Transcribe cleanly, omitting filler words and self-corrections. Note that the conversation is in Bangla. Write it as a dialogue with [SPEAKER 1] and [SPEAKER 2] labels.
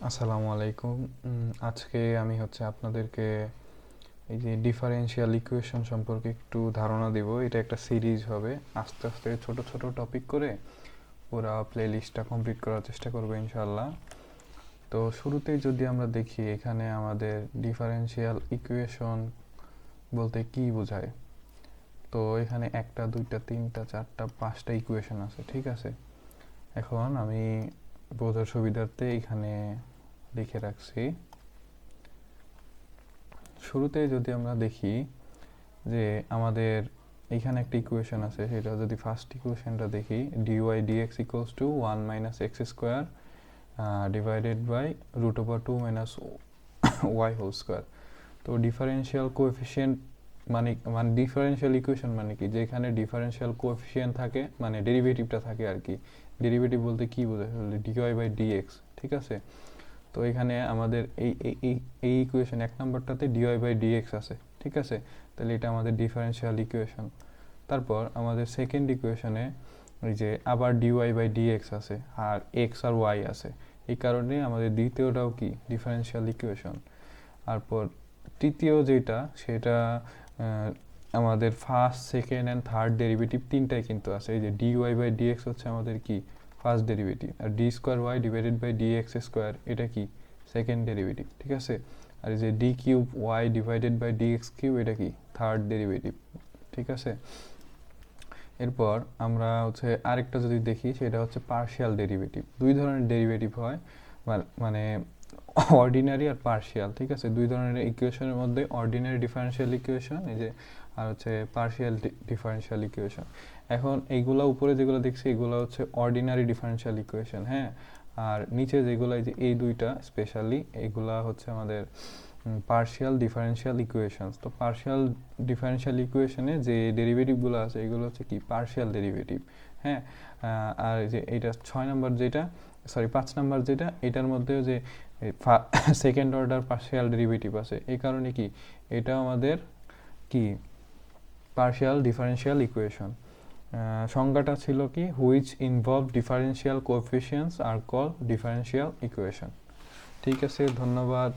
[SPEAKER 1] আসসালামু আলাইকুম। আজকে আমি আপনাদেরকে এই যে ডিফারেনশিয়াল ইকুয়েশন সম্পর্কে একটু ধারণা দেব। এটা একটা সিরিজ হবে, আস্তে আস্তে ছোট ছোট টপিক করে পুরো প্লেলিস্টটা কমপ্লিট করার চেষ্টা করবো ইনশাআল্লাহ। তো শুরুতেই যদি আমরা দেখি এখানে আমাদের ডিফারেনশিয়াল ইকুয়েশন বলতে কি বোঝায়। তো এখানে একটা দুইটা তিনটা চারটা পাঁচটা ইকুয়েশন আছে, ঠিক আছে। এখন আমি বোঝার সুবিধার্থে এখানে লিখে রাখছি। শুরুতে যদি আমরা দেখি যে আমাদের এখানে একটা ইকুয়েশন আছে, সেটা যদি ফার্স্ট ইকুয়েশনটা দেখি, dy dx equals to 1 minus x square divided by root over 2 minus y whole square. তো ডিফারেনশিয়াল কোএফিসিয়েন্ট মানে মানে ডিফারেনশিয়াল ইকুয়েশন মানে কি, যে এখানে ডিফারেনশিয়াল কোএফিসিয়েন্ট থাকে, মানে ডেরিভেটিভটা থাকে আর কি। ডেরিভেটিভ বলতে কি বোঝায়, ডিওয়াই বাই ডিএক্স, ঠিক আছে। তো এখানে আমাদের এই এই এই ইকুয়েশন এক নম্বরটাতে ডিওয়াই বাই ডিএক্স আছে, ঠিক আছে। তাহলে এটা আমাদের ডিফারেনশিয়াল ইকুয়েশন। তারপর আমাদের সেকেন্ড ইকুয়েশনে ওই যে আবার ডিওয়াই বাই ডিএক্স আছে, আর এক্স আর ওয়াই আছে। এই কারণে আমাদের দ্বিতীয়টাও কি ডিফারেনশিয়াল ইকুয়েশন। তারপর তৃতীয় যেটা, সেটা আমাদের first second and third derivative তিনটাই কিন্তু আছে। এই যে ডিওয়াই বাই ডিএক্স হচ্ছে আমাদের কি ফার্স্ট ডেরিভেটিভ, আর d square y divided by dx square এটা কি সেকেন্ড ডেরিভেটিভ, ঠিক আছে। আর এই যে d cube y divided by dx cube এটা কি থার্ড ডেরিভেটিভ, ঠিক আছে। এরপর আমরা আরেকটা যদি দেখি, সেটা হচ্ছে পার্শিয়াল ডেরিভেটিভ। দুই ধরনের ডেরিভেটিভ হয়, মানে অর্ডিনারি আর পার্শিয়াল, ঠিক আছে। দুই ধরনের ইকুয়েশনের মধ্যে অর্ডিনারি ডিফারেনশিয়াল ইকুয়েশন এই যে, আর হচ্ছে পার্শিয়াল ডিফারেনশিয়াল ইকুয়েশন। এখন এইগুলা উপরে যেগুলো দেখছি এগুলো হচ্ছে অর্ডিনারি ডিফারেনশিয়াল ইকুয়েশন, হ্যাঁ। আর নিচে যেগুলো এই যে এই দুইটা স্পেশালি এগুলা হচ্ছে আমাদের পার্শিয়াল ডিফারেনশিয়াল ইকুয়েশনস। তো পার্শিয়াল ডিফারেনশিয়াল ইকুয়েশনে যে ডেরিভেটিভগুলো আছে এগুলো হচ্ছে কি পার্শিয়াল ডেরিভেটিভ, হ্যাঁ। আর যে এইটা 6 নাম্বার যেটা, সরি 5 নাম্বার যেটা, এটার মধ্যেও যে সেকেন্ড অর্ডার পার্শিয়াল ডেরিভেটিভ আছে। এই কারণে কি এটা আমাদের কি পার্শিয়াল ডিফারেনশিয়াল ইকুয়েশন। সংজ্ঞাটা ছিল কি, হুইচ ইনভলভ ডিফারেনশিয়াল কোএফিসিয়েন্টস আর কল ডিফারেনশিয়াল ইকুয়েশন। ঠিক আছে, ধন্যবাদ।